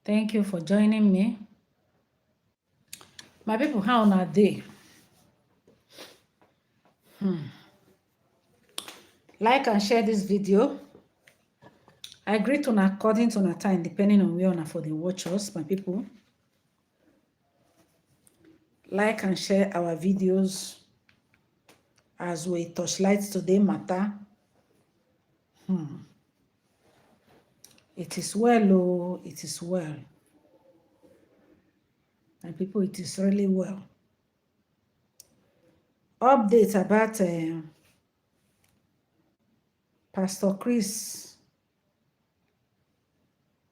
Thank you for joining me. My people, how on a day? Like and share this video. I greet on according to our time, depending on where on for the watch us, my people. Like and share our videos as we touch lights today matter. It is well, oh, it is well. And people, it is really well. Update about Pastor Chris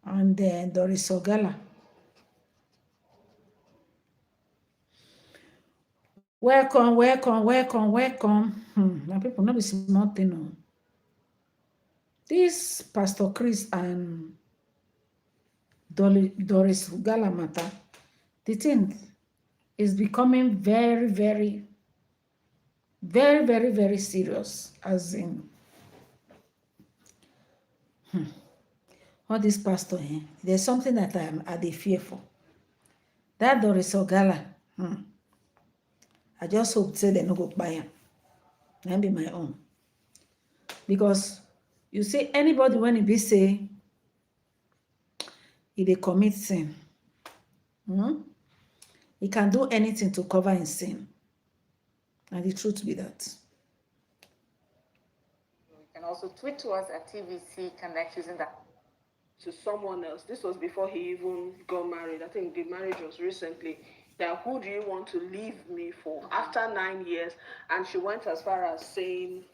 and Doris Ogala. Welcome, welcome, welcome, welcome. My people, not be small thing. No. This Pastor Chris and Doris Ogala matter, the thing is becoming very, very, very, very, very serious. As in, all this pastor, there's something that I dey fear for. That Doris Ogala, I just hope say they no go buy am. That be my own. Because you see, anybody when he be say he dey commit sin, he can do anything to cover his sin. And the truth be that. You can also tweet to us at TVC Connect using that. To someone else. This was before he even got married. I think the marriage was recently. That who do you want to leave me for? After 9 years, and she went as far as saying,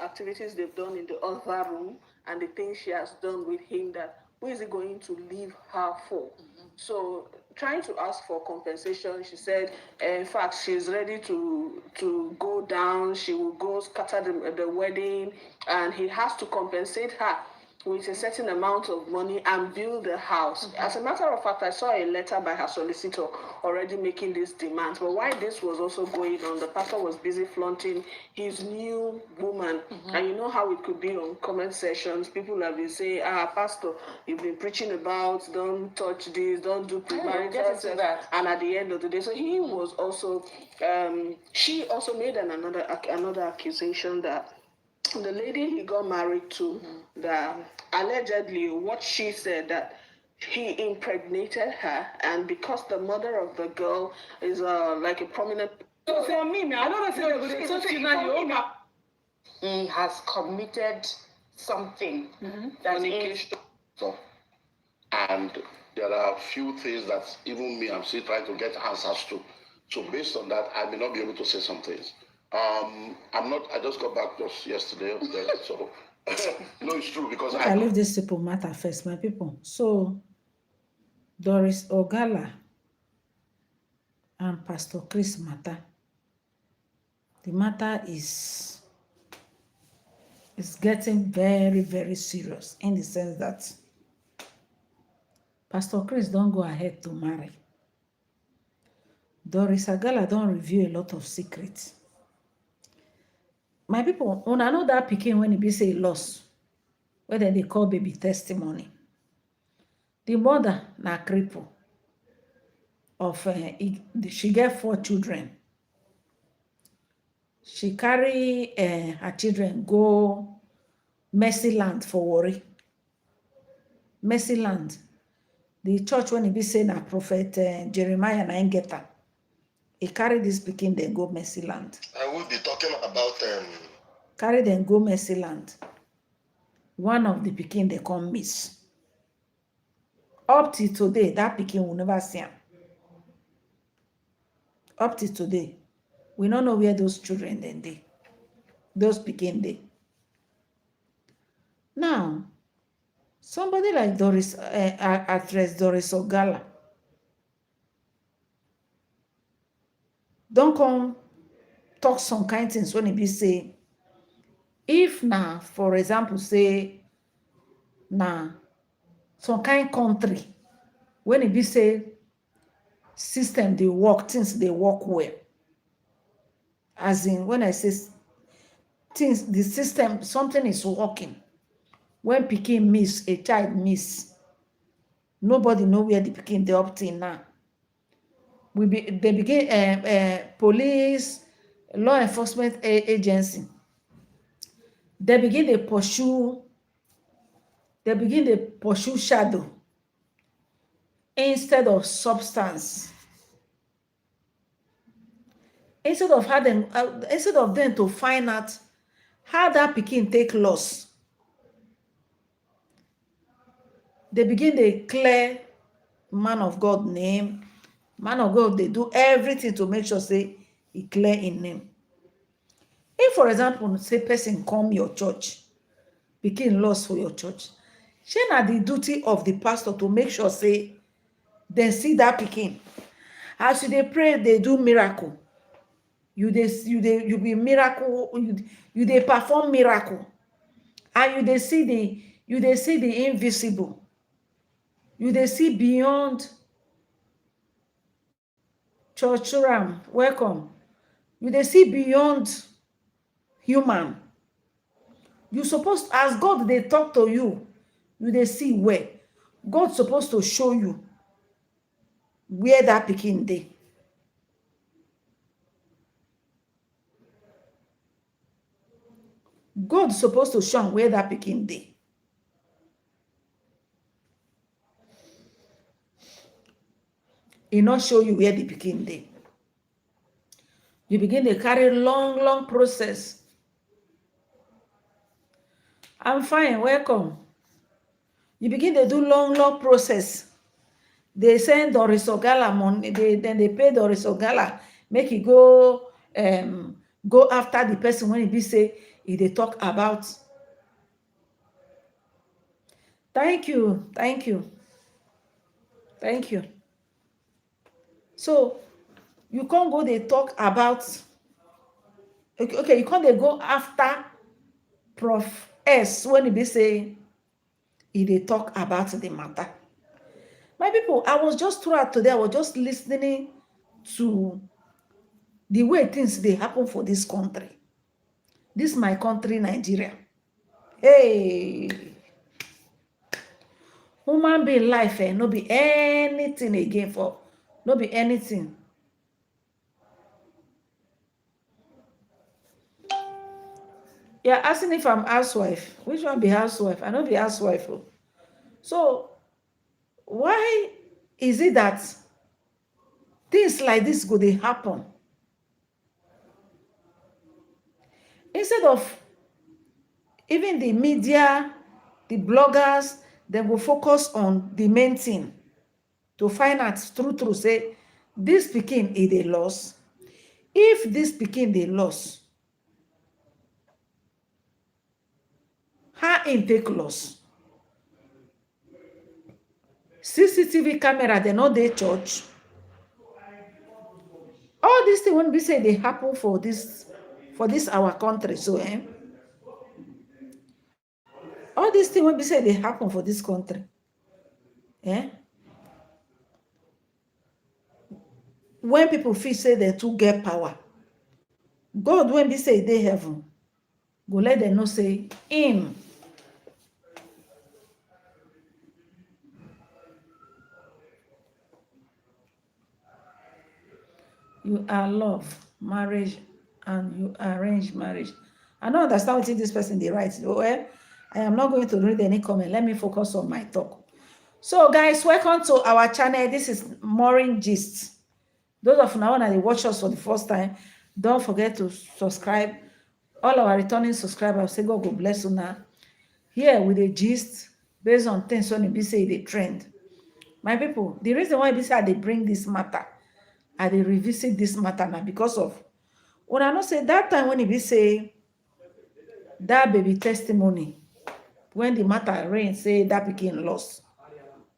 activities they've done in the other room and the things she has done with him, that who is he going to leave her for? So trying to ask for compensation, she said, in fact, she's ready to go down. She will go scatter the wedding, and he has to compensate her with a certain amount of money and build a house. As a matter of fact, I saw a letter by her solicitor already making this demand. But while this was also going on, the pastor was busy flaunting his new woman. And you know how it could be on comment sessions. People have been saying, pastor, you've been preaching about, don't touch this, don't do premarital sex. And at the end of the day, so he was also, she also made another accusation that the lady he got married to, that allegedly what she said, that he impregnated her, and because the mother of the girl is like a prominent. So for me, I don't know. He has committed something that is. So, and there are a few things that even me, I'm still trying to get answers to. So based on that, I may not be able to say some things. I just got back just yesterday, so no, it's true because I leave this simple matter first, my people. So Doris Ogala and Pastor Chris matter. The matter is getting very, very serious in the sense that Pastor Chris don't go ahead to marry. Doris Ogala don't reveal a lot of secrets. My people, when I know that pikin when he be say loss, whether they call baby testimony, the mother na cripple of she get 4 children. She carry her children go Mercy Land for worry. Mercy Land, the church when he be saying a prophet Jeremiah na get her. He carry this pikin, then go Mercy Land. I will be talking about carry them go Mercy Land. One of the pikin they come miss. Up till today, that pikin will never see him. Up till today, we don't know where those children then they. Those pikin they. Now, somebody like actress Doris Ogala don't come talk some kind things when he be say, if now, for example, say, now, some kind country, when it be say, system they work, things they work well. As in, when I say things, the system, something is working. When pikin miss, a child miss, Nobody know where the pikin dey up till now. They begin police, law enforcement agency. They begin dey pursue shadow instead of substance. Instead of them to find out how that pikin take loss, they begin dey clear man of God name. Man of God, they do everything to make sure say he clear in name. If, for example, say person come your church, pikin loss for your church, shey na the duty of the pastor to make sure say dem see that pikin. As you dey pray, they do miracle. You be miracle. You dey perform miracle, and you dey see the invisible. You dey see beyond. Church Ram, welcome. You dey see beyond human. You suppose, as God dey talk to you, you dey see where God supposed to show you where that pikin dey. God supposed to show am where that pikin dey. He not show you where the pikin dey. You begin dey carry long process. I'm fine, welcome. You begin dey do long process. They send Doris Ogala money. Then they pay Doris Ogala make he go after the person when he be say he dey talk about. Thank you. So you can't go dey talk about. Okay, you can't dey go after Prof S when he be say he dey talk about the matter. My people, I was just throughout today, I was just listening to the way things dey happen for this country. This my country, Nigeria. Hey, human being life, no be anything again for, no be anything. Yeah, asking if I'm housewife. Which one be housewife? I no be housewife. So why is it that things like this go dey happen? Instead of even the media, the bloggers, they will focus on the main thing to find out true say this pikin is a loss. If this pikin dey loss, how im take loss? CCTV camera, they no dey church. All these things when we say they happen for this our country. So all these things when we say they happen for this country. When people feel say they too get power, God when we say they heaven, go let them know say him. You are love, marriage, and you arrange marriage. I don't understand what this person they write. Well, I am not going to read any comment. Let me focus on my talk. So, guys, welcome to our channel. This is MAUREEN'S Gist. Those of now that they watch us for the first time, don't forget to subscribe. All our returning subscribers, say God will bless you now. Here with the gist based on things when be say the trend. My people, the reason why this they bring this matter, I they revisit this matter now because of when I not say that time when it be say that baby testimony when the matter rain say that became lost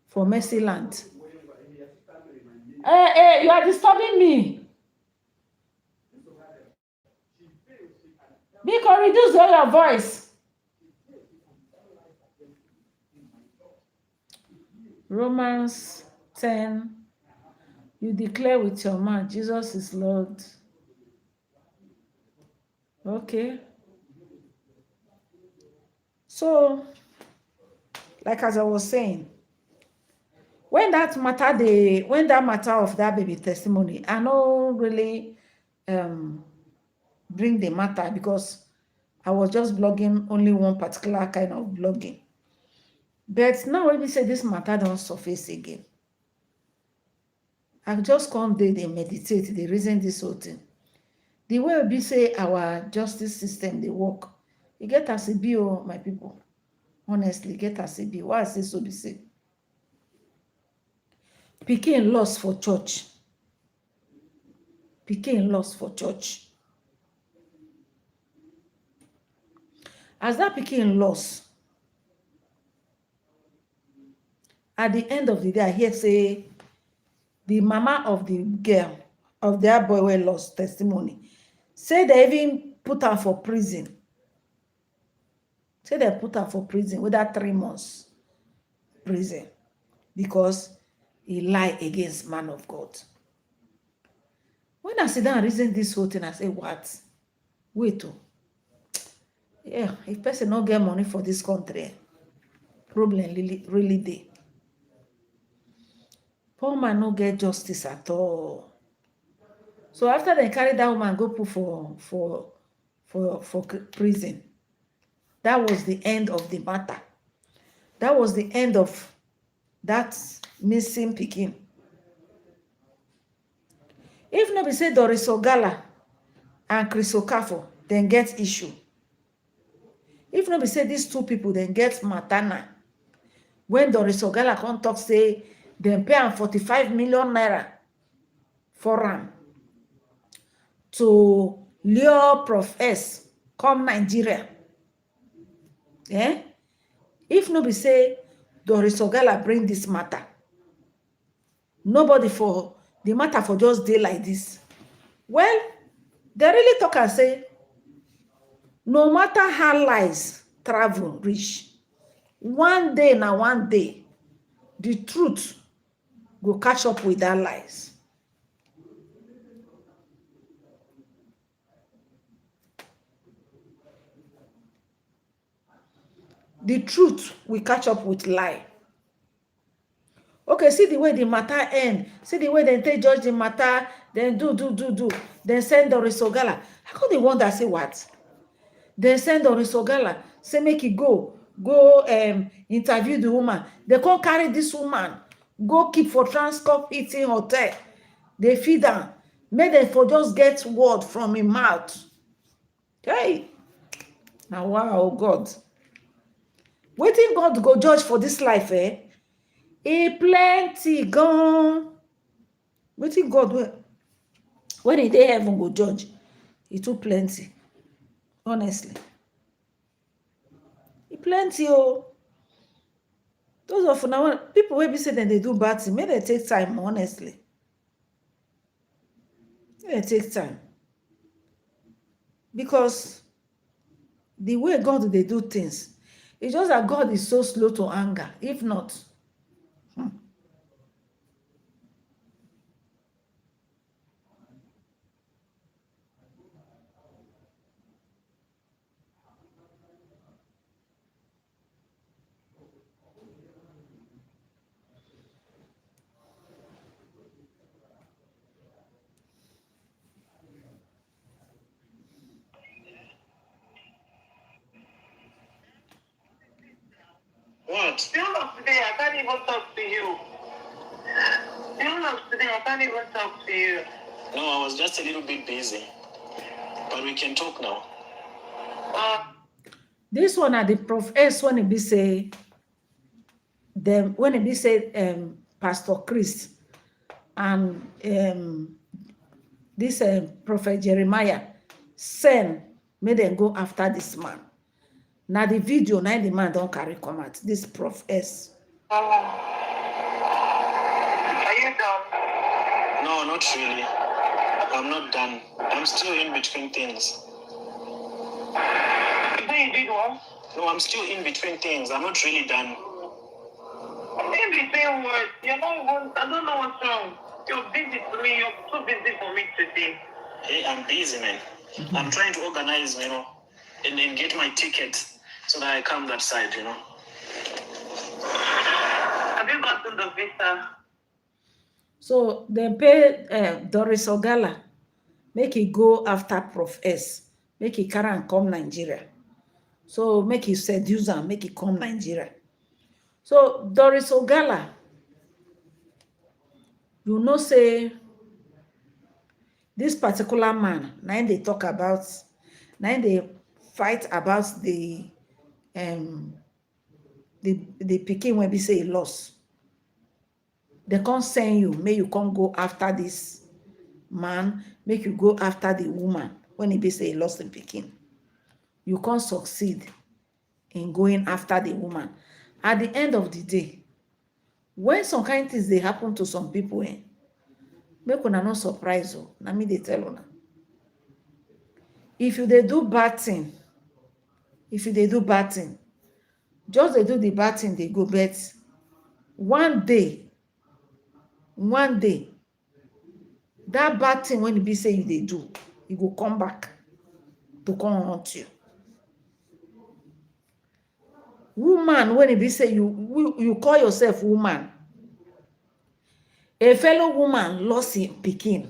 for Mercy Land. Hey, you are disturbing me. Because reduce your voice. Romans 10. You declare with your mouth, Jesus is Lord. Okay. So, like as I was saying, when that matter of that baby testimony, I no really bring the matter because I was just blogging only one particular kind of blogging. But now when we say this matter don't surface again, I just come there, they meditate, they reason this whole thing. The way we say our justice system, they work, you get as a bill, my people. Honestly, get as a bill. Why I say so be say? Pikin lost for church. Pikin lost for church. As that pikin lost, at the end of the day, I hear say the mama of the girl, of that boy who lost testimony, say they even put her for prison. Say they put her for prison with that 3 months prison because he lied against man of God. When I sit down and reason this whole thing, I say, what? Wait, oh. Yeah, if person not get money for this country, problem really dey. Poor man no get justice at all. So after they carry that woman go put for prison, that was the end of the matter. That was the end of that missing pikin. If not be say Doris Ogala and Okafor then get issue. If not be say these two people then get matana. When Doris Ogala come talk say dem pay am 45 million naira for am to lure Prof S come Nigeria. Eh? If no be say Doris Ogala bring this matter, nobody for the matter for just dey like this. Well, they really talk and say, no matter how lies travel reach, one day, the truth go catch up with that lies. The truth will catch up with lie. Okay, see the way the matter end. See the way they take judge the matter. Then do. Then send Doris Ogala. How could they wonder, say what? Then send Doris Ogala. Say make it go interview the woman. They can't carry this woman. Go keep for Transcorp eating hotel. They feed her. Make them for just get word from him mouth. Hey. Now wow, God. Waiting God go judge for this life, eh? E plenty gone. Waiting God when he dey heaven go judge, e too plenty. Honestly. E plenty, oh. Those of now people wey be say that they do bad thing, make they take time, honestly. Make they take time. Because the way God they do things, it's just that God is so slow to anger. If not, What? Still of today, I can't even talk to you. Still of today, I can't even talk to you. No, I was just a little bit busy. But we can talk now. this one at the Prof S when it be say them when it be say Pastor Chris and this Prophet Jeremiah send make them go after this man. Now the video, now the man don't carry come out. This Prof S. Are you done? No, not really. I'm not done. I'm still in between things. You say you did what? No, I'm still in between things. I'm not really done. In between what? You're not even, I don't know what's wrong. You're busy for me. You're too busy for me today. Hey, I'm busy, man. I'm trying to organize, and then get my ticket so that I come that side, Have you got gotten the visa. So they pay Doris Ogala, make he go after Prof S, make he carry and come Nigeria. So make he seduce am, make he come Nigeria. So Doris Ogala, you know say this particular man, now they talk about, now they fight about the pikin when we say he lost. They can't send you, may you can't go after this man, make you go after the woman when he be say he lost the pikin. You can't succeed in going after the woman. At the end of the day, when some kind of things they happen to some people, make una not surprise you. Na me they tell una. If you they do bad thing, just they do the bad thing, they go bet. One day, that bad thing when you be saying they do, you go come back to come haunt you. Woman, when you be say you call yourself woman, a fellow woman lost his pikin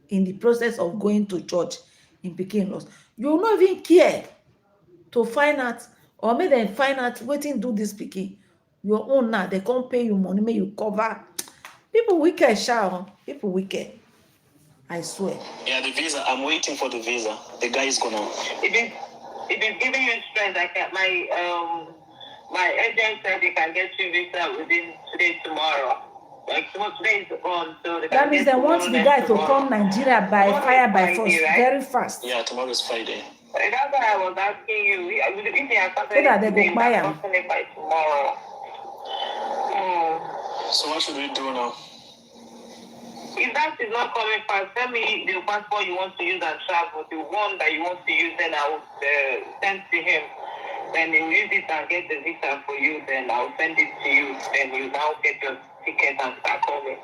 in the process of going to church, in pikin lost. You will not even care to find out, or make them find out wetin do this pikin. Your own now, they can't pay you money, make you cover. People wicked, people wicked. I swear. Yeah, the visa. I'm waiting for the visa. The guy is gonna. If it's giving you strength, I can. My agent said he can get you visa within today, tomorrow. Like today is on, so that means they want the guy to come Nigeria by fire by force, right? Very fast. Yeah, tomorrow is Friday. That's why I was asking you. If they are so that they go buy him by tomorrow. So what should we do now? If that is not coming fast, tell me the passport you want to use and travel. The one that you want to use, then I will send to him. Then he will use it and get the visa for you. Then I will send it to you. Then you now get your ticket and start coming.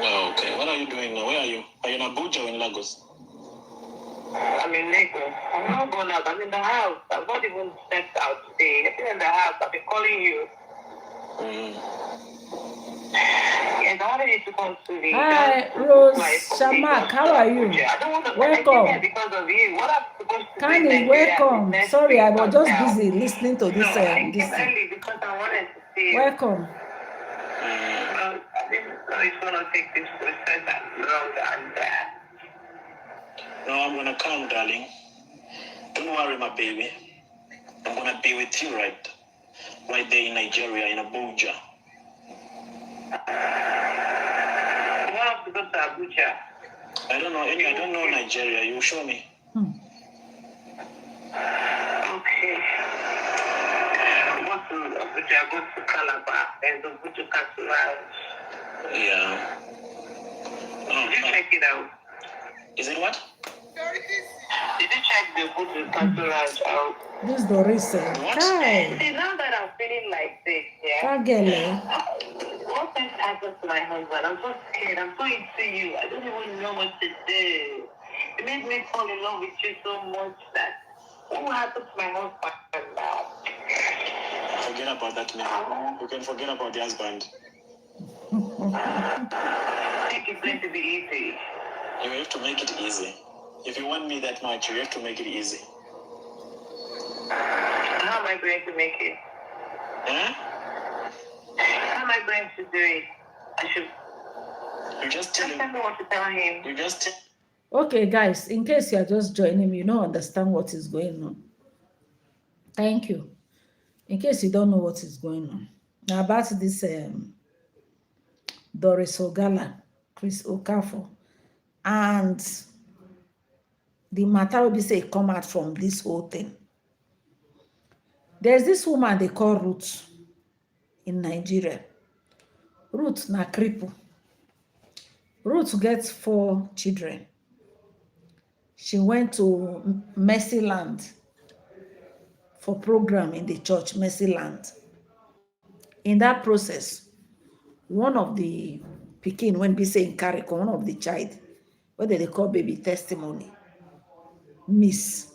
Oh, okay. What are you doing now? Where are you? Are you in Abuja or in Lagos? I'm in Lagos. I'm not going out. I'm in the house. I've not even stepped out today. I've been in the house. I've been calling you. Yes, I wanted you to come to me. Hi, Rose Shamak. How are you? Welcome. Because of you. What I'm supposed to Kindly welcome. Sorry, I was just busy listening to this. This early because I wanted to see you. Welcome. I didn't know it's going to take this process that long and No, I'm going to come, darling. Don't worry, my baby. I'm going to be with you right there in Nigeria, in Abuja. You want to go to Abuja? I don't know. I don't know Nigeria. You show me. Okay. Go to Abuja, go to Calabar, and go to Castle. Yeah. Did you check it out? Is it what? Did you check the book to Castle Ranch out? This Doris. Hi. See, now that I'm feeling like this, yeah. What things happened to my husband? I'm so scared. I'm so into you. I don't even know what to do. It made me fall in love with you so much that what will happen to my husband now? Forget about that man. You can forget about the husband. I think it's going to be easy. You have to make it easy. If you want me that much, you have to make it easy. How am I going to make it? Huh? How am I going to do it? You just tell him. I don't want to tell him. You just tell. Okay, guys, in case you are just joining me, you don't understand what is going on. Thank you. In case you don't know what is going on. Now about this Doris Ogala, Chris Okafor, and the matter will be say come out from this whole thing. There's this woman they call Ruth in Nigeria. Ruth na cripple. Ruth gets 4 children. She went to Mercy Land for program in the church, Mercy Land. In that process, one of the pikin, when we say in Kariko, one of the child, what they call baby testimony, miss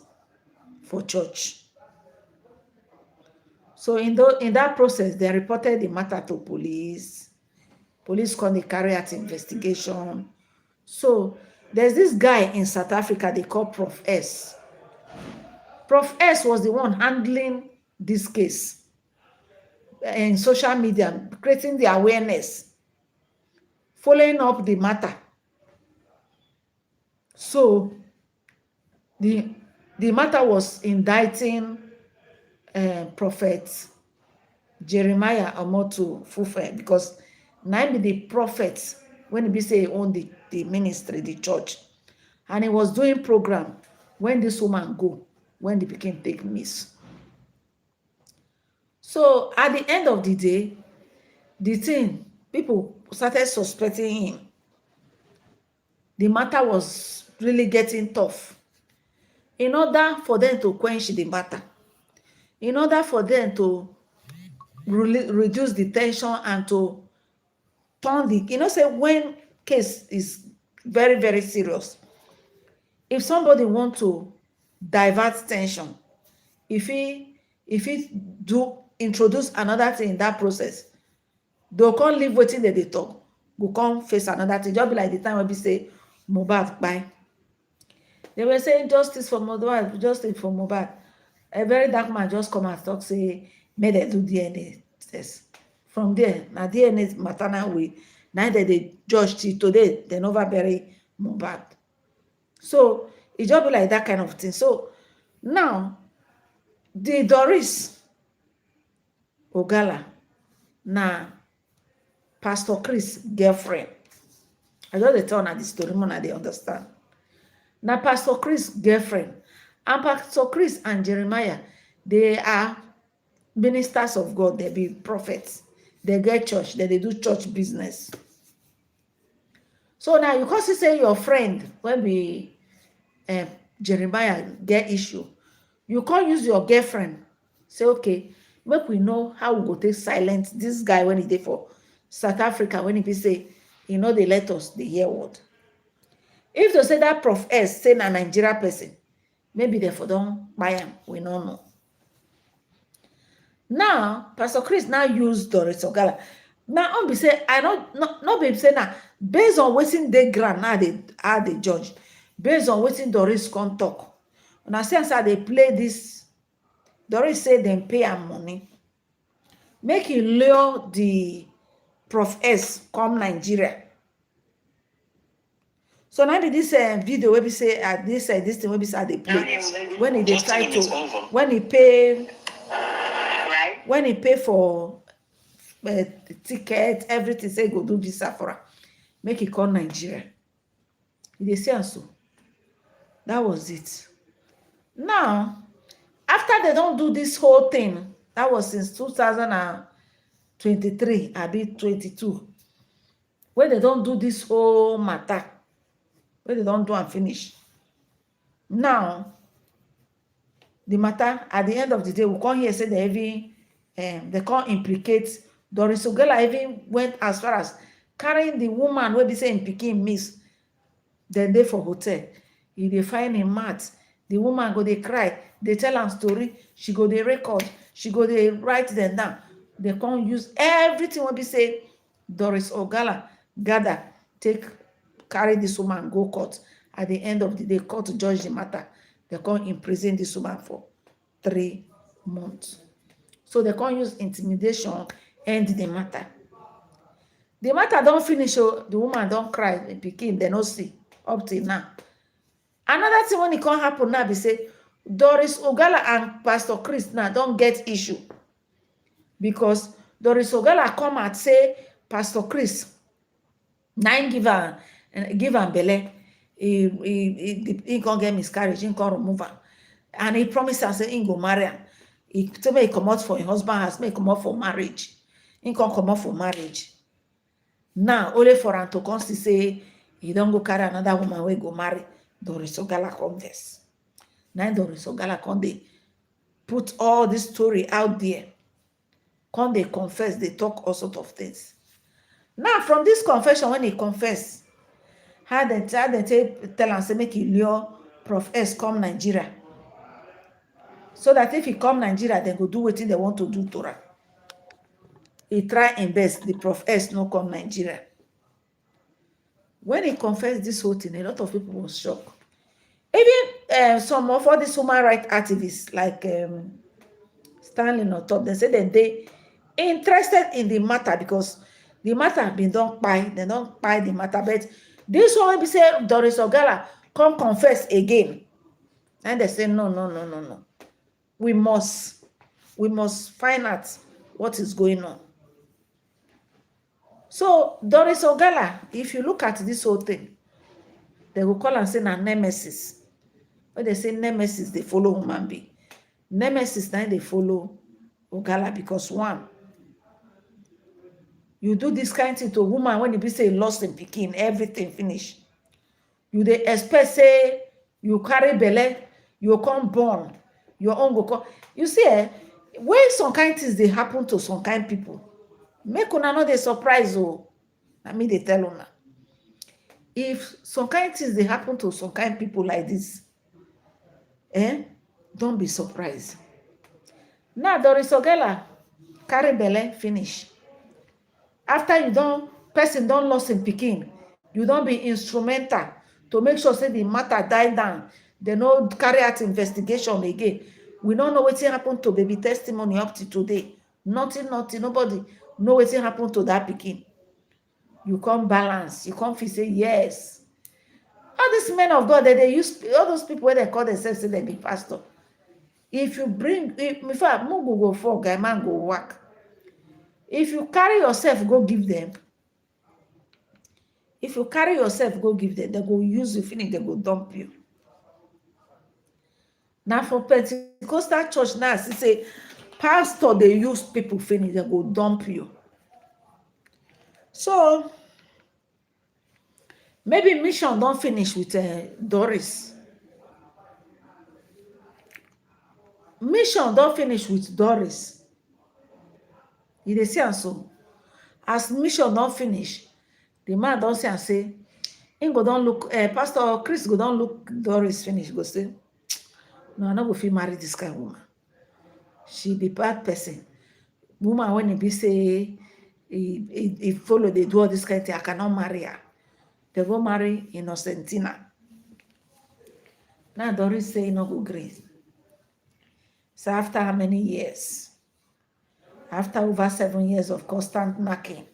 for church. So in that process, they reported the matter to police. Police come, they carry out investigation. So there's this guy in South Africa they call Prof S. Prof S was the one handling this case in social media, creating the awareness, following up the matter. So the matter was indicting Prophet Jeremiah Omoto Fufe, because now be the prophet when he be say he own the ministry, the church, and he was doing program when this woman go, when the pikin take miss. So at the end of the day, the thing, people started suspecting him. The matter was really getting tough. In order for them to quench the matter, in order for them to reduce the tension and to turn the, say when case is very, very serious, if somebody want to divert tension, if he do introduce another thing in that process, they'll come leave wetin dem dey talk, go come face another thing. Just be like the time when we say Mohbad kpai. They were saying justice for Mohbad, justice for Mohbad. A very dark man just come and talk, say make dem do DNA test. From there, na DNA maternal way, now that they judge till today, they never bury Mohbad. So it just be like that kind of thing. So now the Doris Ogala, na Pastor Chris girlfriend. I just dey tell una the story, more they understand. Now Pastor Chris girlfriend, and Pastor Chris and Jeremiah, they are ministers of God. They be prophets. They get church. They do church business. So now you can't say your friend when we Jeremiah get issue, you can't use your girlfriend. Say okay, make we know how we go take silence this guy when he did for South Africa, when he be say, they let us the hear word. If they say that Prof S say na Nigeria person, maybe therefore don't buy him. We don't know. Now Pastor Chris now use Doris Ogala. Now on be say I not be say now based on wetin dey ground now they judge based on wetin Doris come talk. And I sense how they play this. Doris say them pay am money, make he lure the Prof S come Nigeria. So now this video where we say this thing where we say they play when he try to when he pay for the ticket, everything, say go do visa for her, make it come Nigeria. They say so. That was it. Now, after they don't do this whole thing, that was since 2023, I be 22. When they don't do this whole matter, when they don't do and finish. Now, the matter at the end of the day, we come here say they can't implicate Doris Ogala. Even went as far as carrying the woman where be saying picking miss. Then they for hotel. If they find him mad, the woman go they cry. They tell her story. She go they record. She go they write them down. They can't use everything what be say Doris Ogala gather carry this woman go court. At the end of the day, court judge the matter. They can't imprison this woman for 3 months. So they can't use intimidation, end the matter. The matter don't finish, so the woman don't cry, the pikin, they don't see up till now. Another thing when it can't happen now, they say Doris Ogala and Pastor Chris now don't get issue. Because Doris Ogala come and say Pastor Chris, nine give her belly. He can't get miscarriage, he can't remove her. And he promised her, say, he go marry her. He tell me he come out for his husband house, make come out for marriage. He can't come out for marriage. Now, only for him to come to say, he don't go carry another woman we go marry. Doris Ogala come this. Now Doris Ogala come they put all this story out there. Come they confess, they talk all sorts of things. Now, from this confession, when he confess, how they tell and say, make he lure Prof S come Nigeria. so that if he come Nigeria, they go do wetin they want to do to her. He try im best. The Prof S no come Nigeria. When he confessed this whole thing, a lot of people was shocked. Even some of all these human rights activists, like Stanley on top, they say that they interested in the matter because the matter been done by, they don't buy the matter. But this one be say Doris Ogala come confess again. And they say, no. We must find out what is going on. So Doris Ogala, if you look at this whole thing, they will call and say na nemesis. When they say nemesis, they follow human being. Nemesis now they follow Ogala because one, you do this kind of thing to a woman when you be say lost in Pekin, everything finish. You they expect say you carry belle, you come born, your own go come. You see, when some kind of things they happen to some kind of people, make una not a surprise. Oh, I mean they tell una. If some kind of things they happen to some kind of people like this, don't be surprised. Now Doris Ogala carry belle finish. After you person don't lost in Pekin, you don't be instrumental to make sure say the matter die down. They no carry out investigation again. We don't know what happened to baby testimony up to today. Nothing. Nobody know what happened to that Pekin. You come balance. You come feel say yes. All these men of God that they use, all those people where they call themselves say they be pastor. If you bring, in fact, Mungu go for guy man go work. If you carry yourself, go give them. If you carry yourself, go give them. They go use you, finish, they go dump you. Now for Pentecostal church now, she say, pastor, they use people, finish, they go dump you. So, maybe mission don't finish with Doris. Mission don't finish with Doris. You dey see am so. As mission don't finish, the man don't say and say, him go don't look, Pastor Chris go don't look Doris finish, go say, no, I no go fit marry this kind of woman. She be bad person. Woman when he be say, he follow, they do all this kind of thing, I cannot marry her. They go marry Innocentina. Now Doris say, no go green. So after how many years? After over 7 years of constant knocking,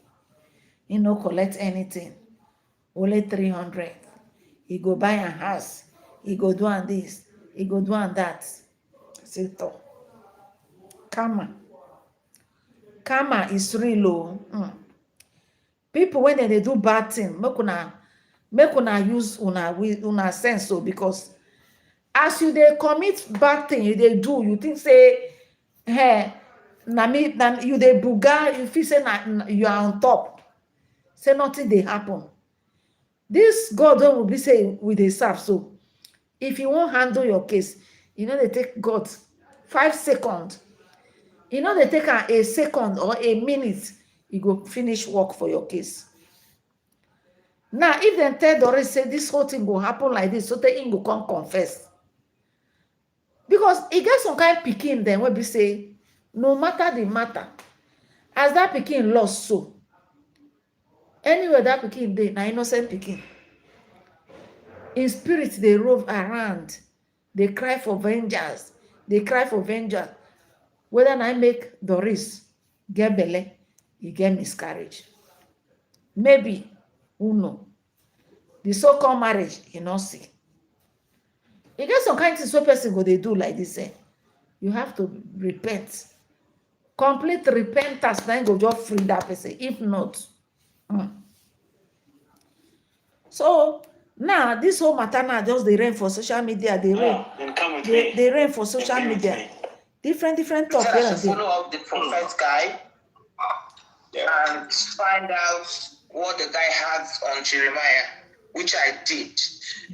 he no collect anything. Only 300. He go buy a house. He go do and this. He go do and that. Say to. Karma. Karma is real. People when they do bad thing, make una use una sense so, because as you they commit bad thing, you they do, you think say, hey, you they buga, you feel say you are on top. Say nothing they happen. This God will be say with the serve. So if you won't handle your case, you know they take God 5 seconds. You know they take a second or a minute, you go finish work for your case. Now, if they tell Doris say this whole thing will happen like this, so they go come confess. Because it gets some kind of Pekin then will be say, no matter the matter, as that Pekin lost so. Anyway, that Pekin they na innocent Pekin. In spirit, they rove around. They cry for vengeance. They cry for vengeance. Whether I make Doris get belle, you get miscarriage. Maybe, who know? The so-called marriage, you not see. You get some kind of things so person go they do like this. You have to repent. Complete repentance, then go just free that person. If not. So now this whole matter now just they reign for social media. They reign for social media. Different talk. I should follow up the prophet guy and find out what the guy had on Jeremiah, which I did.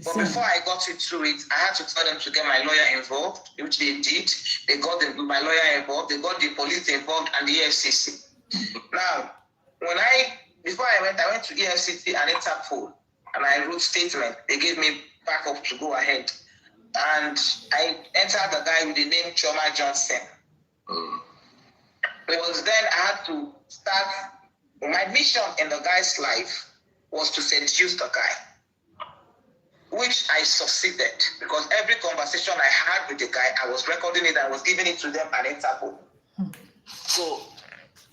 But before I got through it, I had to tell them to get my lawyer involved, which they did. They got my lawyer involved, they got the police involved and the EFCC. Now, before I went to EFCC and Interpol, and I wrote statement. They gave me backup to go ahead. and I entered the guy with the name Choma Johnson. It was then I had to start. My mission in the guy's life was to seduce the guy, which I succeeded because every conversation I had with the guy, I was recording it, I was giving it to them and Interpol. So,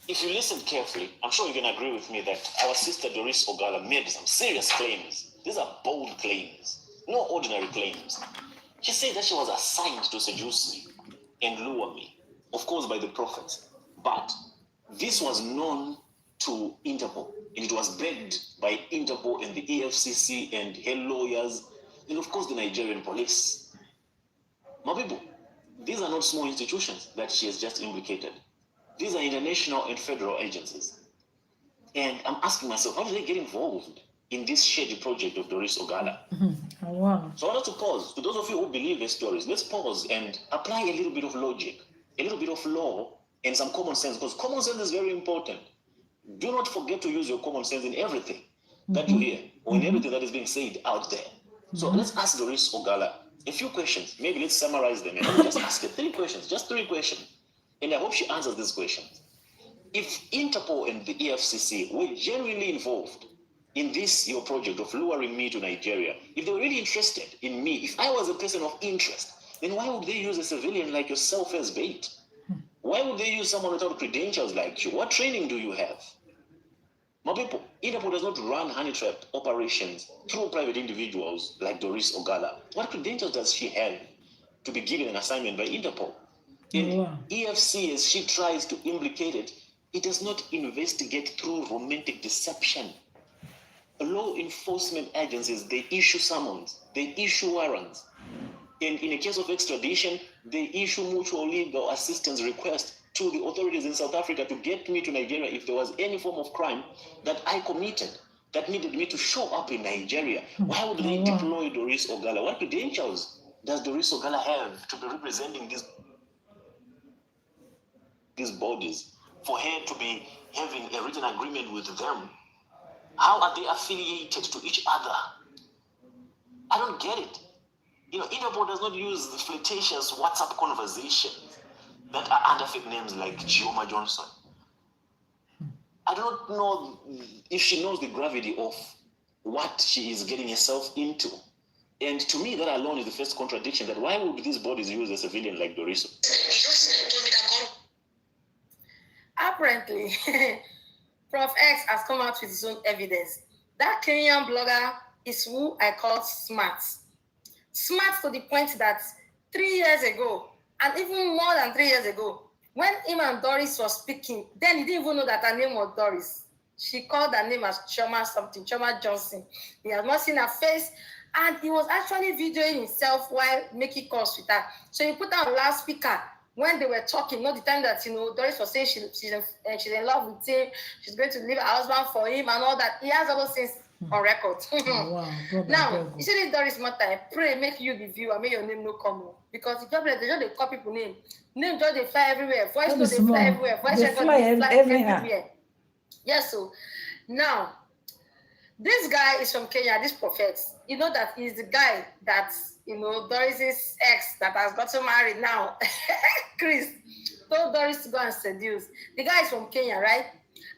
if you listen carefully, I'm sure you can agree with me that our sister Doris Ogala made some serious claims. These are bold claims, no ordinary claims. She said that she was assigned to seduce me and lure me, of course by the prophets. But this was known to Interpol, and it was begged by Interpol and the EFCC and her lawyers, and of course the Nigerian police. My people, these are not small institutions that she has just implicated. These are international and federal agencies. And I'm asking myself, how did they get involved in this shady project of Doris Ogala? Oh, wow. So I want to pause. To those of you who believe the stories, let's pause and apply a little bit of logic, a little bit of law, and some common sense, because common sense is very important. Do not forget to use your common sense in everything that you hear or in everything that is being said out there. So let's ask Doris Ogala a few questions. Maybe let's summarize them and just ask her 3 questions, just 3 questions. And I hope she answers these questions. If Interpol and the EFCC were genuinely involved in this, your project of luring me to Nigeria, if they were really interested in me, if I was a person of interest, then why would they use a civilian like yourself as bait? Why would they use someone without credentials like you? What training do you have? My people, Interpol does not run honey trap operations through private individuals like Doris Ogala. What credentials does she have to be given an assignment by Interpol? In EFC, as she tries to implicate it, it does not investigate through romantic deception. Law enforcement agencies, they issue summons, they issue warrants. And in a case of extradition, they issue mutual legal assistance requests to the authorities in South Africa to get me to Nigeria if there was any form of crime that I committed that needed me to show up in Nigeria. Why would they deploy Doris Ogala? What credentials does Doris Ogala have to be representing these bodies, for her to be having a written agreement with them? How are they affiliated to each other? I don't get it. You know, Interpol does not use the flirtatious WhatsApp conversations that are under fake names like Choma Johnson. I don't know if she knows the gravity of what she is getting herself into. And to me, that alone is the first contradiction, that why would these bodies use a civilian like Doris? Apparently, Prof X has come out with his own evidence. That Kenyan blogger is who I call smart. Smart to the point that 3 years ago, and even more than 3 years ago, when him and Doris was speaking, then he didn't even know that her name was Doris. She called her name as Choma something, Choma Johnson. He had not seen her face, and he was actually videoing himself while making calls with her. So he put her on loudspeaker when they were talking, not the time that, you know, Doris was saying she's in love with him, she's going to leave her husband for him and all that. He has all those things on record. Now, you see this Doris matter, I pray make you the viewer, make your name no come. Because the job, they just call people name. Name just they fly everywhere. Voice notes they fly everywhere. Voice record they fly everywhere. Yes, so now this guy is from Kenya, this prophet. You know that he's the guy that, you know, Doris's ex that has gotten married now. Chris told Doris to go and seduce. The guy is from Kenya, right?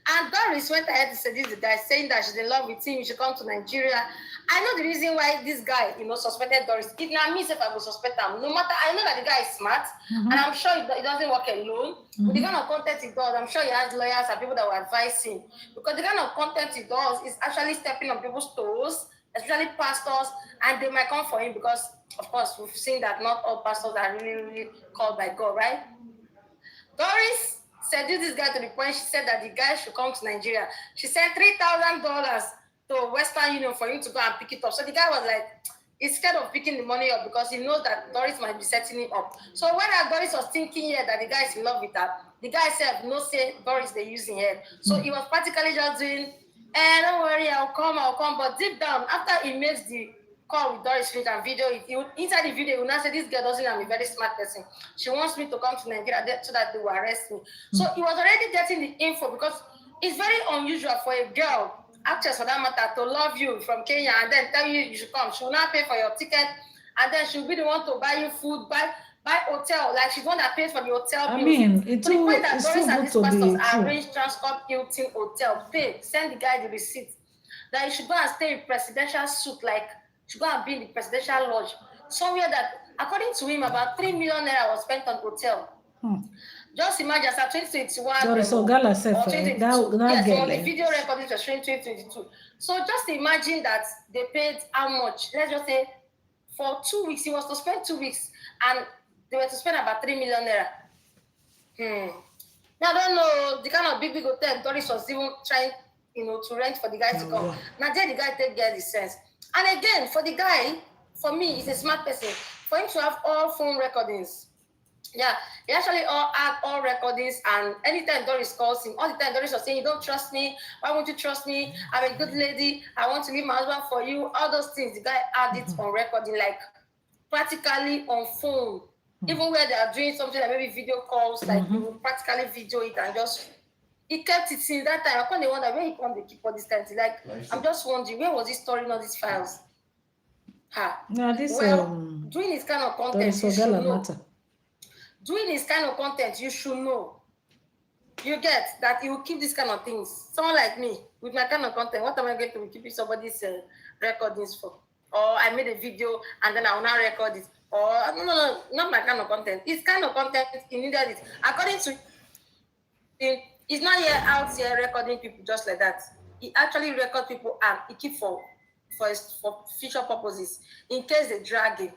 And Doris went ahead to seduce the guy, saying that she's in love with him, he should come to Nigeria. I know the reason why this guy, you know, suspected Doris. It now means if I go suspect him. No matter, I know that the guy is smart, and I'm sure he doesn't work alone. With the kind of content he does, I'm sure he has lawyers and people that will advise him. Because the kind of content he does is actually stepping on people's toes, especially pastors, and they might come for him because, of course, we've seen that not all pastors are really called by God, right? Doris seduced this guy to the point she said that the guy should come to Nigeria. She sent $3,000 to Western Union for him to go and pick it up. So the guy was like, he's scared of picking the money up because he knows that Doris might be setting him up. So when Doris was thinking here that the guy is in love with her, the guy said, no, say Doris, they're using her. So he was practically just doing, don't worry, I'll come. But deep down, after he makes the call with Doris and video it, inside the video, he will not say, this girl doesn't have a very smart person. She wants me to come to Nigeria so that they will arrest me. So he was already getting the info because it's very unusual for a girl, actress for that matter, to love you from Kenya and then tell you you should come. She will not pay for your ticket and then she'll be the one to buy you food, buy hotel. Like she's the one that pays for the hotel I bills. mean, To the point that it's Doris too and good these to be pastors true. arranged Transcorp Hilton Hotel, pay, send the guy the receipt. That you should go and stay in presidential suite, like should go and be in the presidential lodge. Somewhere that, according to him, about 3 million naira was spent on hotel. Just imagine, as 2021, Doris Ogala said, or 2022. Yes, girl, on the video recordings were showing 2022. So just imagine that they paid how much? Let's just say for 2 weeks, he was to spend 2 weeks, and they were to spend about 3 million naira. Now, I don't know the kind of big hotel Doris was even trying, to rent for the guy to come. Now, there the guy get the sense. And again, for the guy, for me, he's a smart person. For him to have all phone recordings, yeah, he actually had all recordings, and anytime Doris calls him, all the time Doris was saying, "You don't trust me. Why won't you trust me? I'm a good lady. I want to leave my husband for you." All those things, the guy had it on recording, like practically on phone. Even where they are doing something like maybe video calls, like you will practically video it and just. He kept it since that time. I can't wonder where he come to keep all this time. Like, I'm just wondering, where was he storing all these files? Doing this kind of content, you should know. Doing this kind of content, you should know. You get that you will keep this kind of things. Someone like me, with my kind of content, what am I going to be keeping somebody's recordings for? Or I made a video and then I will now record it. Or no, not my kind of content. It's kind of content, he needed it. According to him, he's not here out here recording people just like that. He actually records people and he keep for future purposes in case they drag him.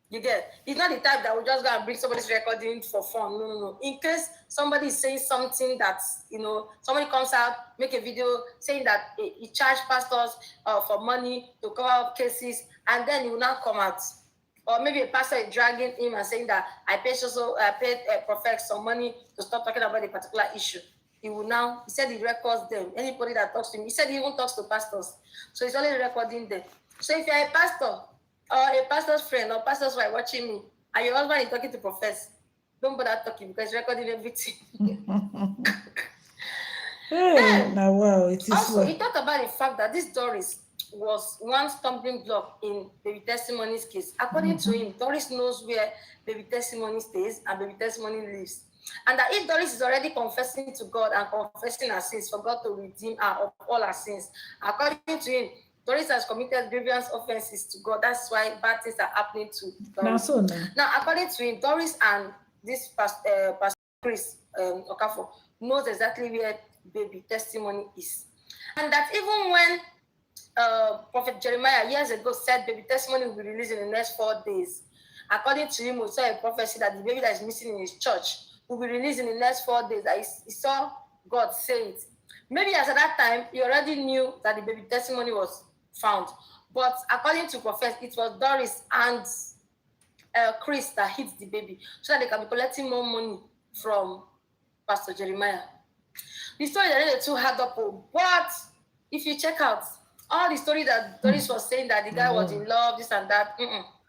You get? He's not the type that will just go and bring somebody's recording for fun. No. In case somebody is saying something that, somebody comes out, make a video saying that he charged pastors for money to cover up cases, and then he will not come out. Or maybe a pastor is dragging him and saying that I paid a prophet some money to stop talking about a particular issue. He said he records them. Anybody that talks to him, he said he even talks to pastors. So he's only recording them. So if you're a pastor, or a pastor's friend or pastor's wife watching me, and your husband is talking to prophets, don't bother talking because he's recording everything. Also, he talked about the fact that this Doris was one stumbling block in Baby Testimony's case. According to him, Doris knows where Baby Testimony stays and Baby Testimony lives. And that if Doris is already confessing to God and confessing her sins for God to redeem her of all her sins, according to him, Doris has committed grievous offenses to God. That's why bad things are happening to Doris. Now, according to him, Doris and this Pastor Chris Okafor knows exactly where Baby Testimony is. And that even when Prophet Jeremiah years ago said Baby Testimony will be released in the next 4 days, according to him, we saw a prophecy that the baby that is missing in his church will be released in the next 4 days. That he saw God say it. Maybe as at that time, he already knew that the Baby Testimony was found. But according to prophets, it was Doris and Chris that hit the baby so that they can be collecting more money from Pastor Jeremiah. The story that they two had up, but if you check out all the story that Doris was saying that the guy was in love, this and that,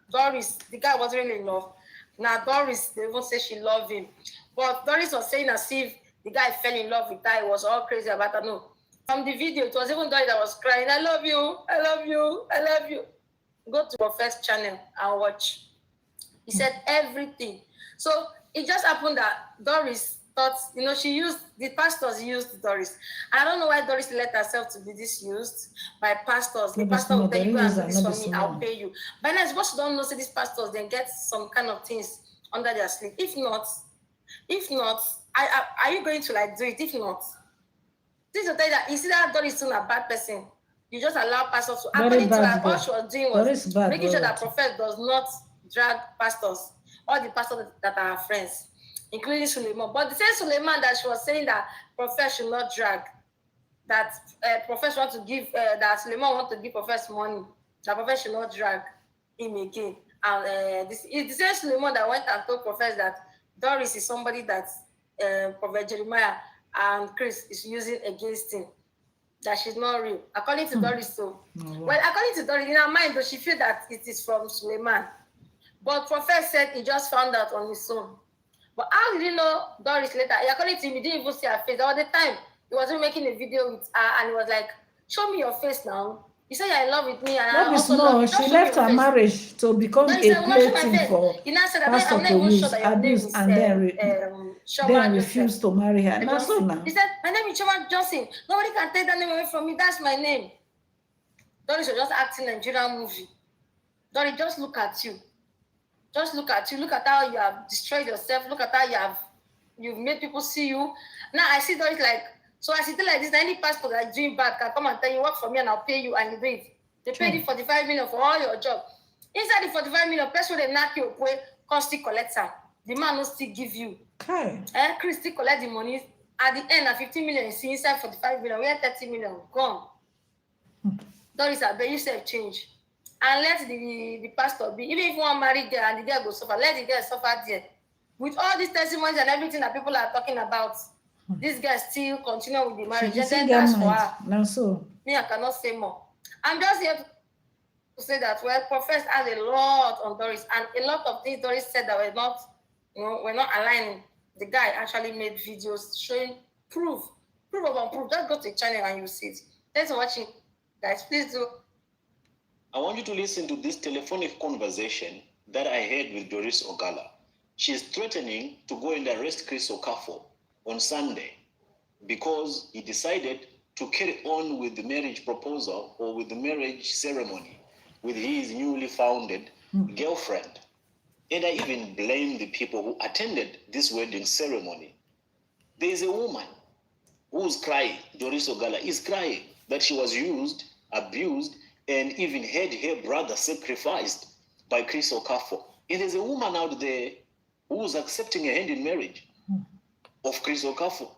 Doris, the guy wasn't really in love. Now Doris, they won't say she loved him. But Doris was saying as if the guy fell in love with her, he was all crazy about her. No. From the video, it was even Doris that was crying, I love you, I love you, I love you. Go to our first channel and watch. He said everything. So it just happened that Doris thought, the pastors used Doris. I don't know why Doris let herself to be misused by pastors. The pastor will tell you, go and do this for me, I'll pay you. By now, suppose you don't know, say these pastors, then get some kind of things under their sleeve. If not, are you going to do it? If not, this will tell you that you see that Doris is a bad person. You just allow pastors to. According to her, all she was doing was making sure that prophet does not drag pastors, all the pastors that are her friends, including Suleiman. But the same Suleiman that she was saying that prophet should not drag, that prophet want to give, that Suleiman want to give prophet money, that prophet should not drag him again. And this is the same Suleiman that went and told prophet that Doris is somebody that Prophet Jeremiah and Chris is using against him, that she's not real. According to Doris, so. Well, according to Doris, in her mind, though, she feels that it is from Suleiman. But prophet said he just found out on his own. But how did you know Doris later? According to him, he didn't even see her face. All the time, he was making a video with her and he was like, show me your face now. You say you're in love with me, and That I is also love no, you. she Just show me left your her face. marriage to become No, a he said, "Well, show my plaything face." for He now said, pastor I'm not to even sure use, that your name abuse, is and then Shoma Joseph. refuse to marry her. Now so now. He said, my name is Shoma Johnson. Nobody can take that name away from me. That's my name. Doris was just acting Nigerian movie. Doris, just look at you. Just look at you. Look at how you have destroyed yourself. Look at how you've made people see you. Now I see Doris like, so I see like this. Any pastor that is doing bad can come and tell you, work for me and I'll pay you, and you do it. They paid you 45 million for all your job. Inside the 45 million, person they knock you away, cost still collect her. The man will still give you. Okay. Chris still collect the money. At the end, 15 million is inside 45 million. We have 30 million gone. Doris, I bet you say change. And let the pastor be. Even if you want to marry girl and the girl go suffer, let the girl suffer there. With all these testimonies and everything that people are talking about, this girl still continue with the marriage. And then that's for her. Now so. Me, I cannot say more. I'm just here to say that Professor has a lot on Doris, and a lot of things Doris said that were not, we're not aligning. The guy actually made videos showing proof of unproof. Just go to the channel and you see it. Thanks for watching, guys. Please do. I want you to listen to this telephonic conversation that I had with Doris Ogala. She is threatening to go and arrest Chris Okafor on Sunday because he decided to carry on with the marriage proposal or with the marriage ceremony with his newly founded girlfriend. And I even blame the people who attended this wedding ceremony. There is a woman who's crying, Doris Ogala is crying that she was used, abused, and even had her brother sacrificed by Chris Okafor. And there's a woman out there who's accepting a hand in marriage of Chris Okafor.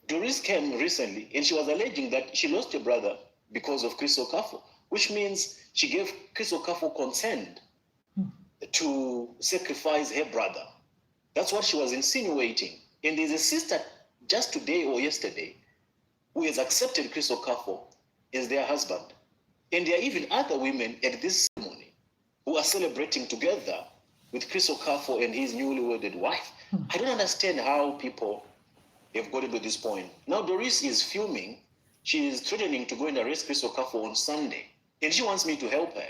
Doris came recently and she was alleging that she lost her brother because of Chris Okafor, which means she gave Chris Okafor consent to sacrifice her brother. That's what she was insinuating. And there's a sister just today or yesterday who has accepted Chris Okafor as their husband. And there are even other women at this ceremony who are celebrating together with Chris Okafor and his newly wedded wife. I don't understand how people have gotten to this point. Now Doris is fuming. She is threatening to go and arrest Chris Okafor on Sunday. And she wants me to help her.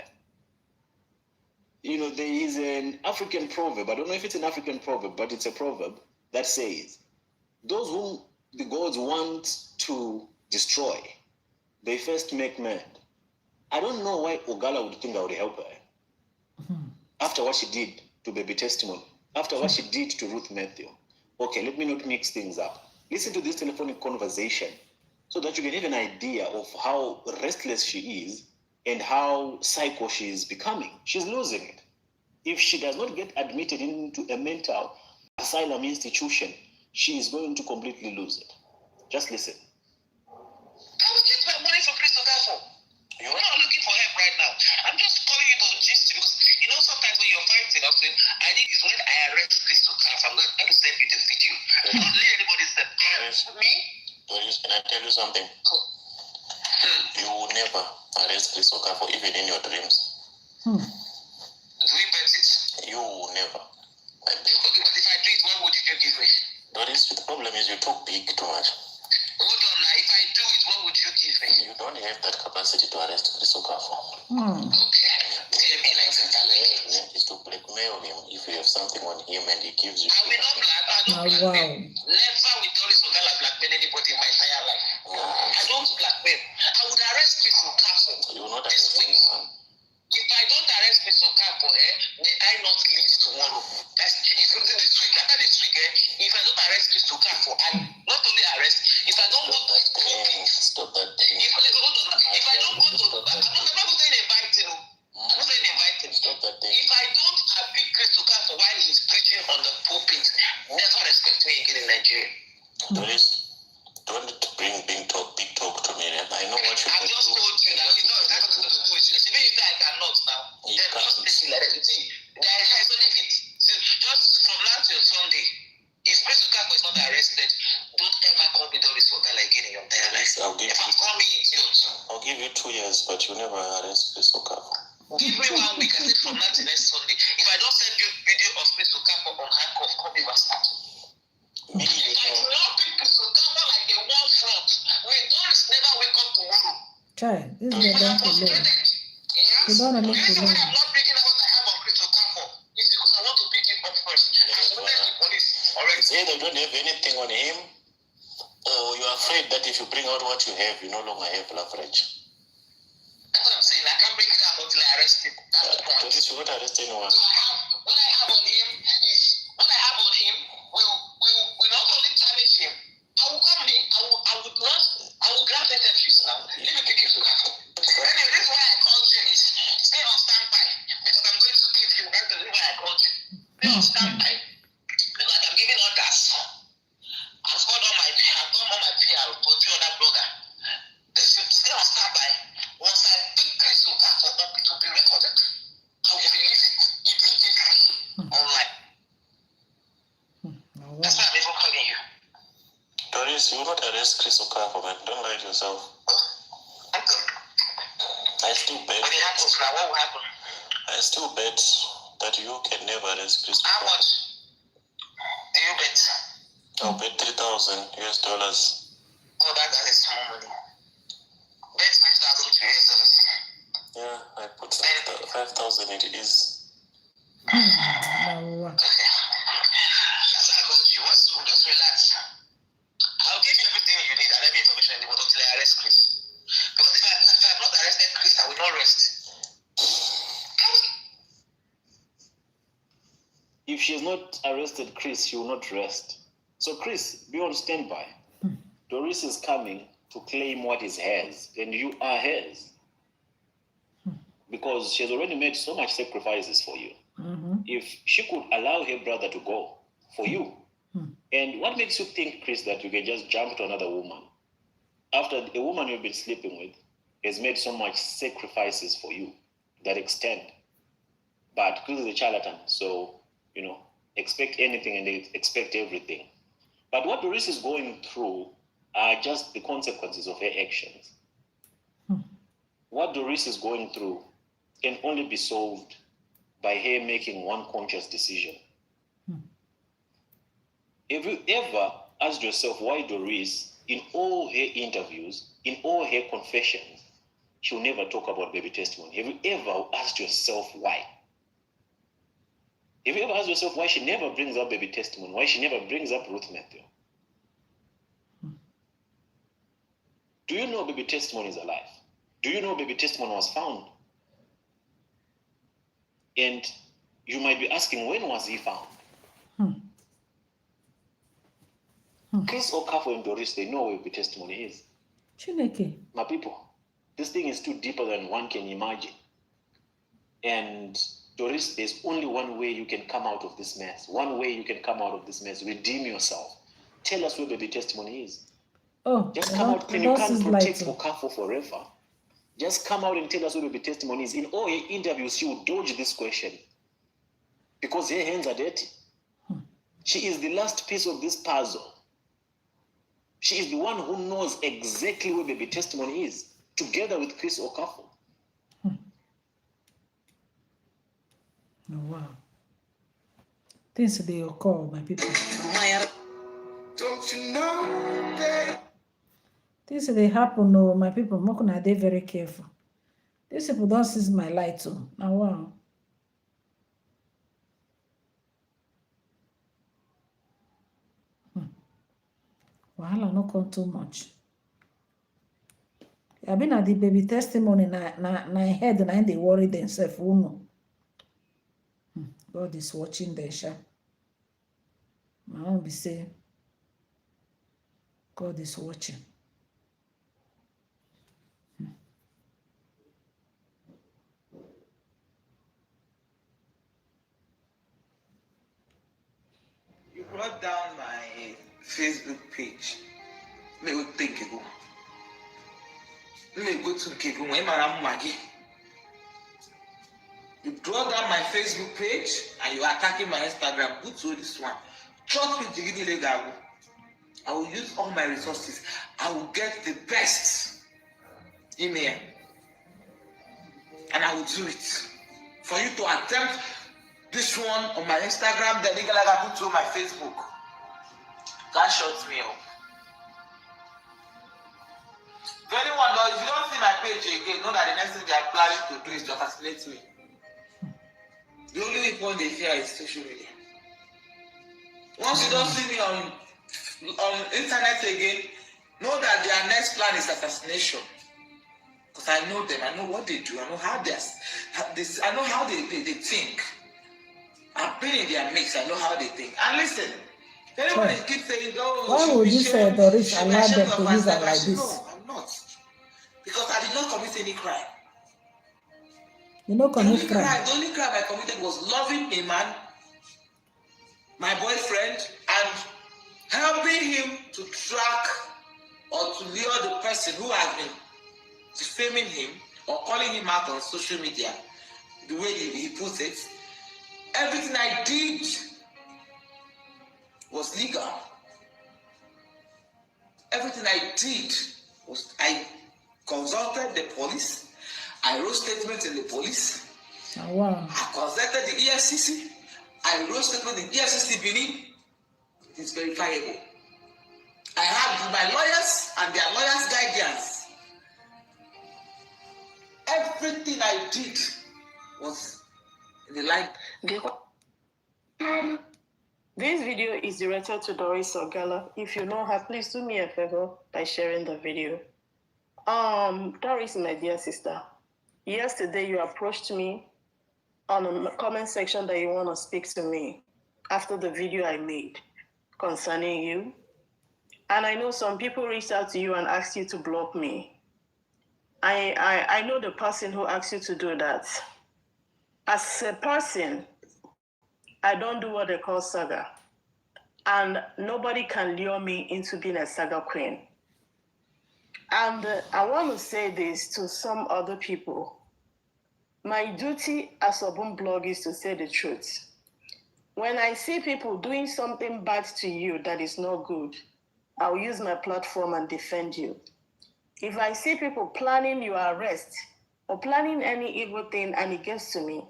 There is an African proverb. I don't know if it's an African proverb, but it's a proverb that says, those whom the gods want to destroy, they first make mad. I don't know why Ogala would think I would help her. After what she did to Baby Testimony, after what she did to Ruth Matthew. Okay, let me not mix things up. Listen to this telephonic conversation so that you can have an idea of how restless she is and how psycho she is becoming. She's losing it. If she does not get admitted into a mental asylum institution, she is going to completely lose it. Just listen. I will get my money from Chris Okafor. You're not looking for help right now. I'm just calling you to gist because sometimes when you're fighting, I'm saying, I think it's when I arrest Chris Okafor, I'm going to send you the video. Don't let anybody say, me? Doris, can I tell you something? You will never arrest Chris Okafor even in your dreams. Do we bet it? You will never. Okay, but if I do it, what would you give me? Doris, the problem is you talk big too much. Hold on, now. If I do it, what would you give me? You don't have that capacity to arrest Chris Okafor. Okay. Tell me like that. Is to blackmail him if you have something on him and he gives you. I will not blackmail. Wow. Never will Doris Ogala blackmail anybody in my entire life. I don't blackmail. I would arrest Chris Okafor. You will not this arrest week. anyone. If I don't arrest Chris Okafor, may I not leave tomorrow? If this week, after this week, if I don't arrest Chris Okafor, and not only arrest, if I don't go to Stop that thing. if I don't go to I'm not saying inviting. I'm not saying inviting. Stop that thing. If I don't pick Chris Okafor while he's preaching on the pulpit, never respect me again in Nigeria. Doris, don't bring big talk to me. I know what you I can just do. told you now. It's not that to do it. If you say I cannot now, You then just can't. take it like that. You see, there is only it. Just from now till Sunday. If Chris Okafor is not arrested, don't ever call me Doris Ogala again in your entire life. I'll give If I you. call me idiot, I'll give you 2 years, but you never arrest Chris Okafor. give me 1 week. I said from now till next Sunday. If I don't send you video of Chris Okafor on handcuff, call me bastard. Me, I do not pick Chris Okafor like a wall front. When Doris never wake up tomorrow, Child, this So girl I'm don't frustrated. alone. Yes. You don't The need to reason why learn. I'm not picking up what I have on Chris Okafor is because I want to pick him up first. I wanted the police. Alright. It's either you don't have anything on him, or you're afraid that if you bring out what you have, you no longer have leverage. That's what I'm saying. I can't bring it out until I arrest him. That's the point. You won't arrest anyone. So what I have on him will not only challenge him. I will come in. I will grab that excuse now. Let me take it to that. Anyway, this is why I called you is stay on standby because I'm going to give you. That's the reason why I called you. Stay on standby because I'm giving orders. I've done all my PR to a few other blogger. They should stay on standby. Once I pick Chris Okafor up, it will be recorded. I will release it immediately online. That's why I'm even calling you. Doris, you will not arrest Chris Okafor, man. Don't lie to yourself. I still bet. When it happens now, what will happen? I still bet that you can never arrest Chris Okafor. How much do you bet? I'll bet $3,000 US. Oh, that is small money. Bet $5,000 US. Yeah, I put 5,000 it is. No. Okay. That's why I called you. Just relax. I'll give you everything you need and every information you want until I arrest Chris. Because if I've not arrested Chris, I will not rest. If she has not arrested Chris, she will not rest. So Chris, be on standby. Doris is coming to claim what is hers, and you are hers. Because she has already made so much sacrifices for you. If she could allow her brother to go for you, and what makes you think, Chris, that you can just jump to another woman after a woman you've been sleeping with has made so much sacrifices for you that extent? But Chris is a charlatan, so expect anything and they expect everything. But what Doris is going through are just the consequences of her actions. What Doris is going through can only be solved by her making one conscious decision. Have you ever asked yourself why Doris, in all her interviews, in all her confessions, she'll never talk about baby testimony? Have you ever asked yourself why? Have you ever asked yourself why she never brings up baby testimony? Why she never brings up Ruth Matthew? Do you know baby testimony is alive? Do you know baby testimony was found? And you might be asking, when was he found? Chris Okafor and Doris, they know where baby testimony is. Chineke. My people, this thing is too deeper than one can imagine. And Doris, there's only one way you can come out of this mess. One way you can come out of this mess. Redeem yourself. Tell us where baby testimony is. Oh, just come out. You can't protect Okafor forever. Just come out and tell us where baby testimony is. In all her interviews, she will dodge this question because her hands are dirty. She is the last piece of this puzzle. She is the one who knows exactly where baby testimony is, together with Chris Okafor. Oh, wow. Things they occur, my people. Don't you know that? Things they happen, no, my people. Mokuna, they very careful. These people don't seize my light too. Now, wow. Wahala no come too much. I been at the baby testimony na head and they worry themselves. Who know? God is watching them, sha. My own be say, God is watching. You brought down my Facebook page. Let me think ago. Let me go to Kego. You brought down my Facebook page and you are attacking my Instagram. Go to this one. Trust me, Jigidi Legago. I will use all my resources. I will get the best email. And I will do it. For you to attempt this one on my Instagram, then I put to my Facebook. That shuts me up. If anyone knows, if you don't see my page again, know that the next thing they are planning to do is to assassinate me. The only weapon they fear is social media. Once you don't see me on internet again, know that their next plan is assassination. Because I know them, I know what they do, I know how they think. I've been in their mix, I know how they think. And listen, everybody keeps saying, oh, why would you say Doris allow them to use her like this? No, I'm not. Because I did not commit any crime. You know, commit crime. The only crime I committed was loving a man, my boyfriend, and helping him to track or to lure the person who has been defaming him or calling him out on social media, the way he puts it. Everything I did was legal. Everything I did was, I consulted the police. I wrote statements in the police. Oh, wow. I consulted the EFCC. I wrote statements in EFCC Benin. It's verifiable. I had my lawyers and their lawyers' guidance. Everything I did was in the line. This video is directed to Doris Ogala. If you know her, please do me a favor by sharing the video. Doris, my dear sister, yesterday you approached me on a comment section that you want to speak to me after the video I made concerning you. And I know some people reached out to you and asked you to block me. I know the person who asked you to do that. As a person, I don't do what they call saga. And nobody can lure me into being a saga queen. And I want to say this to some other people. My duty as a boom blog is to say the truth. When I see people doing something bad to you that is not good, I'll use my platform and defend you. If I see people planning your arrest or planning any evil thing and it gets to me,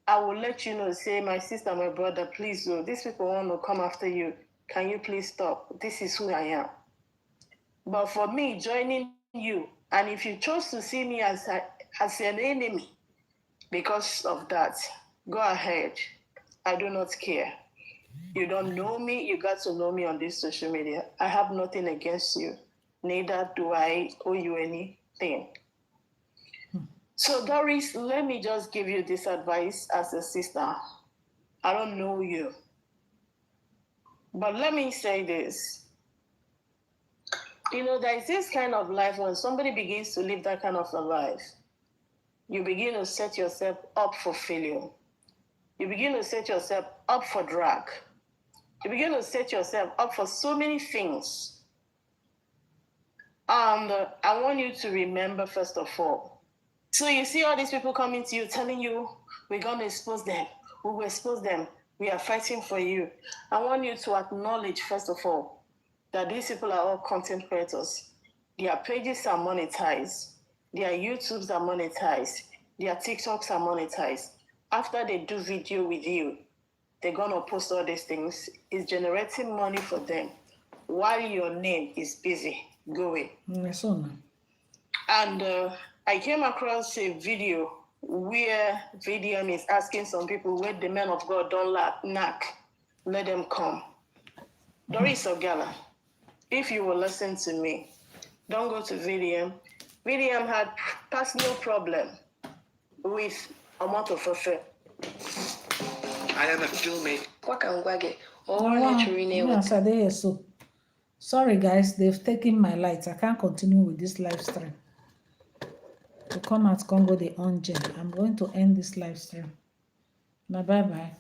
I will let you know, say, my sister, my brother, please do. These people want to come after you. Can you please stop? This is who I am. But for me, joining you, and if you chose to see me as an enemy because of that, go ahead. I do not care. You don't know me. You got to know me on this social media. I have nothing against you. Neither do I owe you anything. So, Doris, let me just give you this advice as a sister. I don't know you. But let me say this. You know, there is this kind of life when somebody begins to live that kind of a life, you begin to set yourself up for failure. You begin to set yourself up for drag. You begin to set yourself up for so many things. And I want you to remember, first of all, so you see all these people coming to you, telling you, we're going to expose them. We will expose them. We are fighting for you. I want you to acknowledge, first of all, that these people are all content creators. Their pages are monetized. Their YouTubes are monetized. Their TikToks are monetized. After they do video with you, they're going to post all these things. It's generating money for them while your name is busy going. And I came across a video where VDM is asking some people where the men of God don't knock, let them come. Doris Ogala, if you will listen to me, don't go to VDM. VDM had personal problem with Okafor. I am a filmmaker. Sorry guys, they've taken my lights. I can't continue with this live stream. To come at Congo, the on-gen. I'm going to end this live stream. Bye-bye.